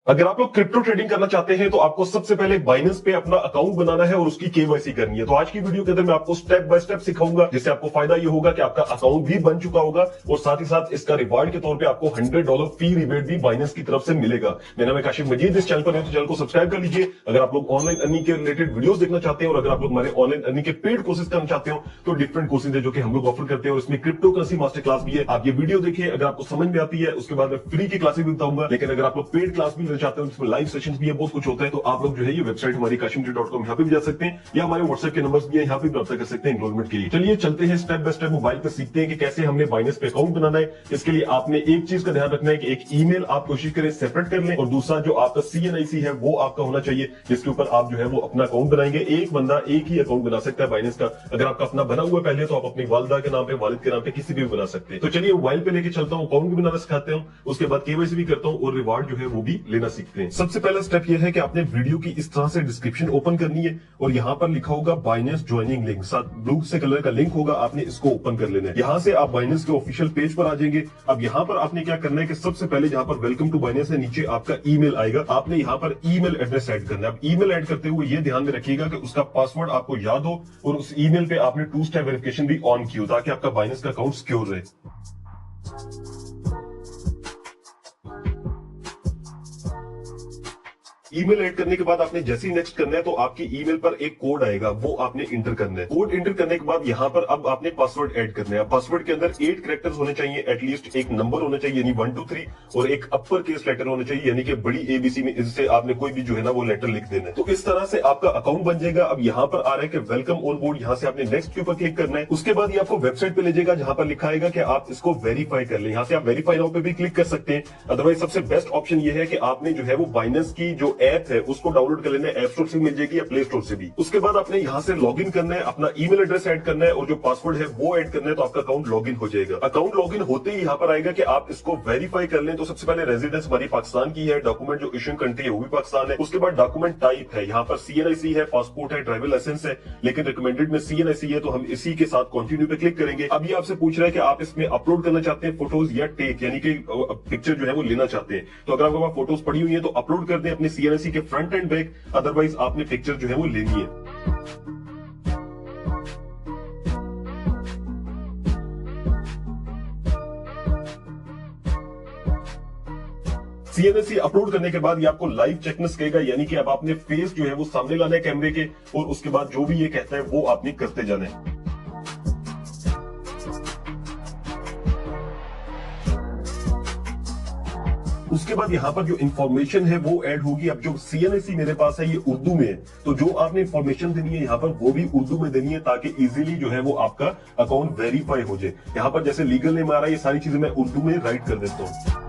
अगर आप लोग क्रिप्टो ट्रेडिंग करना चाहते हैं तो आपको सबसे पहले बाइनेंस पे अपना अकाउंट बनाना है और उसकी केवाईसी करनी है। तो आज की वीडियो के अंदर मैं आपको स्टेप बाय स्टेप सिखाऊंगा, जिससे आपको फायदा ये होगा कि आपका अकाउंट भी बन चुका होगा और साथ ही साथ इसका रिवार्ड के तौर पे आपको $100 फी रिबेट भी बाइनेंस की तरफ से मिलेगा। मेरा नाम है काशिफ मजीद। इस चैनल पर है तो चैनल को सब्सक्राइब कर लीजिए। अगर आप लोग ऑनलाइन अर्निंग के रिलेटेड वीडियोस देखना चाहते हैं और अगर आप लोग हमारे ऑनलाइन अर्निंग के पेड कोर्सेज करना चाहते हो तो डिफरेंट कोर्सेज है जो कि हम लोग ऑफर करते हैं और इसमें क्रिप्टो करेंसी मास्टर क्लास भी है। आप ये वीडियो देखिए, अगर आपको समझ में आती है उसके बाद मैं फ्री की क्लासेस भी बताऊंगा। लेकिन अगर आप लोग पेड क्लास भी लेना चाहते हो जिसमें लाइव सेशंस भी बहुत कुछ होता है तो आप लोग जो है ये वेबसाइट हमारी kashimji.com यहाँ पे भी जा सकते हैं या हमारे व्हाट्सएप के नंबर्स भी है, यहाँ पे भी प्राप्त कर सकते हैं एनरोलमेंट के लिए। चलिए चलते हैं स्टेप बाय स्टेप मोबाइल पे सीखते हैं कि कैसे हमने बाइनेंस पे अकाउंट बनाना है। इसके लिए आपने एक चीज का ध्यान रखना है कि एक ईमेल आप कोशिश करें सेपरेट कर लें और दूसरा जो आपका CNIC है वो आपका होना चाहिए, जिसके ऊपर आप जो है वो अपना अकाउंट बनाएंगे। एक बंदा एक ही अकाउंट बना सकता है बाइनेंस का। अगर आपका अपना बना हुआ है पहले तो आप अपनी वालिदा के नाम पे, वालिद के नाम पे किसी भी बना सकते हैं। तो चलिए मोबाइल पे लेके चलता हूँ, अकाउंट भी बनाना सिखाते हूँ, उसके बाद केवाईसी भी करता हूँ और रिवार्ड जो है वो भी लेना सीखते हैं। सबसे पहला स्टेप यह है कि आपने वीडियो की इस तरह से डिस्क्रिप्शन ओपन करनी है और यहाँ पर लिखा होगा बाइनेंस ज्वाइनिंग लिंक, साथ ब्लू से कलर का लिंक होगा, आपने इसको ओपन कर लेना है। यहाँ से आप बाइनेंस के ऑफिशियल पेज पर आ जाएंगे। अब यहाँ पर आपने क्या करना है कि सबसे पहले जहाँ पर वेलकम टू बाइनेंस है नीचे आपका ईमेल आएगा, आपने यहाँ पर ईमेल एड्रेस ऐड करना है। अब ईमेल ऐड करते हुए ये ध्यान में रखिएगा कि उसका पासवर्ड आपको याद हो और उस ईमेल पे आपने 2 स्टेप वेरिफिकेशन भी ऑन की हो ताकि आपका बाइनेंस का अकाउंट सिक्योर रहे। ईमेल ऐड करने के बाद आपने जैसे ही नेक्स्ट करना है तो आपकी ईमेल पर एक कोड आएगा, वो आपने इंटर करना है। कोड इंटर करने के बाद यहाँ पर अब आपने पासवर्ड ऐड करना है। पासवर्ड के अंदर 8 कैरेक्टर्स होने चाहिए, एटलीस्ट एक नंबर होना चाहिए यानी 1 2 3 और एक अपर केस लेटर होना चाहिए यानी कि बड़ी ABC में इससे आपने कोई भी जो है ना वो लेटर लिख देना है। तो इस तरह से आपका अकाउंट बन जाएगा। अब यहाँ पर आ रहा है कि वेलकम ऑन बोर्ड, यहाँ से आपने नेक्स्ट के ऊपर क्लिक करना है। उसके बाद ये आपको वेबसाइट पे ले जाएगा जहां पर लिखा आएगा कि आप इसको वेरीफाई कर लें। यहाँ से आप वेरीफाई नाउ पे भी क्लिक कर सकते हैं। अदरवाइज सबसे बेस्ट ऑप्शन ये है कि आपने जो है वो बाइनेंस की जो ऐप है उसको डाउनलोड कर लेना है, ऐप स्टोर से मिल जाएगी या प्ले स्टोर से भी। उसके बाद आपने यहाँ से लॉगिन करना है, अपना ईमेल एड्रेस ऐड करना है और जो पासवर्ड है वो ऐड करना है, तो आपका अकाउंट लॉगिन हो जाएगा। अकाउंट लॉगिन होते ही यहाँ पर आएगा कि आप इसको वेरीफाई कर लें। तो सबसे पहले रेजिडेंस हमारी पाकिस्तान की है, डॉक्यूमेंट जो इश्यूइंग कंट्री है वो भी पाकिस्तान है। उसके बाद डॉक्यूमेंट टाइप है, यहाँ पर CNIC है, पासपोर्ट है, ड्राइविंग लाइसेंस है, लेकिन रिकमेंडेड में CNIC है तो हम इसी के साथ कंटिन्यू पे क्लिक करेंगे। अब ये आपसे पूछ रहा है कि आप इसमें अपलोड करना चाहते हैं फोटोज या टेक यानी कि पिक्चर जो है वो लेना चाहते हैं। तो अगर आपके पास फोटोज पड़ी हुई है तो अपलोड कर दें अपने CNIC के फ्रंट एंड बैक, अदरवाइज आपने पिक्चर जो है वो लेनी है। CNIC अपलोड करने के बाद ये आपको लाइव चेकनेस कहेगा, यानी कि अब आपने फेस जो है वो सामने लाना है कैमरे के और उसके बाद जो भी ये कहता है वो आपने करते जाना है। उसके बाद यहाँ पर जो इन्फॉर्मेशन है वो ऐड होगी। अब जो CNIC मेरे पास है ये उर्दू में है, तो जो आपने इन्फॉर्मेशन देनी है यहाँ पर वो भी उर्दू में देनी है ताकि इजीली जो है वो आपका अकाउंट वेरीफाई हो जाए। यहाँ पर जैसे लीगल नेम आ रहा है, ये सारी चीजें मैं उर्दू में राइट कर देता हूँ।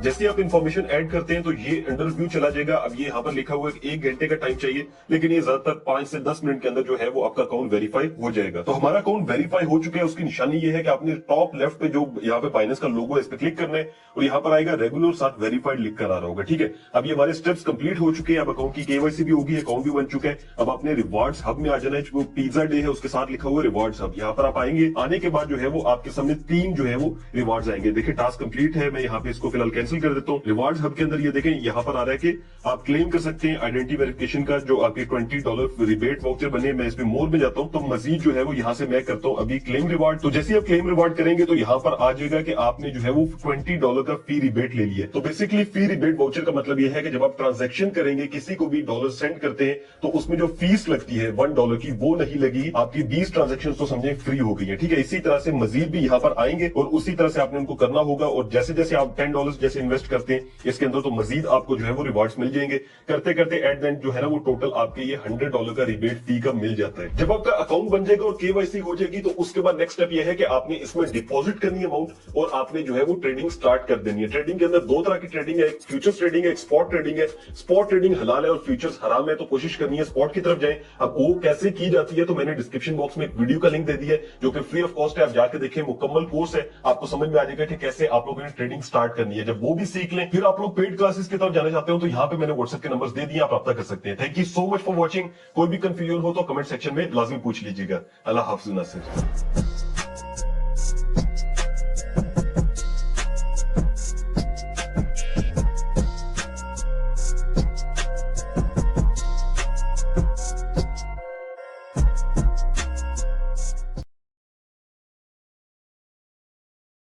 जैसे आप इन्फॉर्मेशन ऐड करते हैं तो ये अंडर व्यू चला जाएगा। अब ये यहाँ पर लिखा हुआ है कि 1 घंटे का टाइम चाहिए, लेकिन ये ज्यादातर 5 से 10 मिनट के अंदर जो है वो आपका अकाउंट वेरीफाई हो जाएगा। तो हमारा अकाउंट वेरीफाई हो चुका है। उसकी निशानी ये है कि आपने टॉप लेफ्ट पे जो यहाँ पे बाइनेंस का लोगो है इस पे क्लिक करना है और यहाँ पर आएगा रेगुलर साथ वेरीफाइड लिख कर आ रहा होगा। ठीक है, अब ये हमारे स्टेप्स कंप्लीट हो चुके हैं। अब अकाउंट की KYC भी होगी, अकाउंट भी बन चुका है। अब आपने रिवार्ड्स हब में आ जाना है, जो पिज्जा डे है उसके साथ लिखा हुआ है रिवार्ड्स हब। यहाँ पर आप आएंगे, आने के बाद जो है वो आपके सामने 3 जो है वो रिवार्ड्स आएंगे। देखिए टास्क कंप्लीट है, मैं यहाँ पे इसको फिलहाल कैंसिल कर देता हूँ। रिवार्ड्स हब के अंदर ये देखें यहाँ पर आ रहा है कि आप क्लेम कर सकते हैं आइडेंटिटी वेरिफिकेशन का जो आपके $20 रिबेट वाउचर बने। मैं इसमें मोर में जाता हूँ तो मजीद जो है वो यहाँ से मैं करता हूँ अभी क्लेम रिवार्ड। तो जैसे आप क्लेम रिवार्ड करेंगे तो यहाँ पर आ जाएगा कि आपने जो है वो $20 का फी रिबेट ले लिया। तो बेसिकली फी रिबेट वाउचर का मतलब यह है कि जब आप ट्रांजेक्शन करेंगे, किसी को भी डॉलर सेंड करते हैं तो उसमें जो फीस लगती है $1 की वो नहीं लगी, आपकी 20 ट्रांजेक्शन तो समझे फ्री हो गई है। ठीक है, इसी तरह से मजीद भी यहाँ पर आएंगे और उसी तरह से आपने उनको करना होगा। और जैसे जैसे आप $10 जैसे इन्वेस्ट करते हैं इसके अंदर तो मजीद आपको जो है वो रिवार्ड्स मिल जाएंगे। करते करते एट द एंड जो है ना वो टोटल आपके ये $100 का रिबेट फी का मिल जाता है। जब आपका अकाउंट बन जाएगा और KYC हो जाएगी तो उसके बाद नेक्स्ट स्टेप ये है कि आपने इसमें डिपॉजिट करनी है अमाउंट और आपने जो है वो ट्रेडिंग स्टार्ट कर देनी है। ट्रेडिंग के अंदर 2 तरह की ट्रेडिंग है, एक फ्यूचर्स ट्रेडिंग है, एक स्पॉट ट्रेडिंग है। स्पॉट ट्रेडिंग हलाल है और फ्यूचर्स हराम है, तो कोशिश करनी है स्पॉट की तरफ जाए। अब वो कैसे की जाती है तो मैंने डिस्क्रिप्शन बॉक्स में एक वीडियो का लिंक दे दिया है जो कि फ्री ऑफ कॉस्ट है, आप जाके देखें, मुकम्मल कोर्स है, आपको समझ में आ जाएगा कि कैसे आप लोगों ने ट्रेडिंग स्टार्ट करनी है। जब वो भी सीख लें फिर आप लोग पेड क्लासेस की तरफ जाना चाहते हो तो यहाँ पे मैंने व्हाट्सएप के नंबर्स दे दिए, आप रब्ता कर सकते हैं। Thank you so much for watching. कोई भी कंफ्यूजन हो तो कमेंट सेक्शन में लाजमी पूछ लीजिएगा। अल्लाह हाफिज नासिर।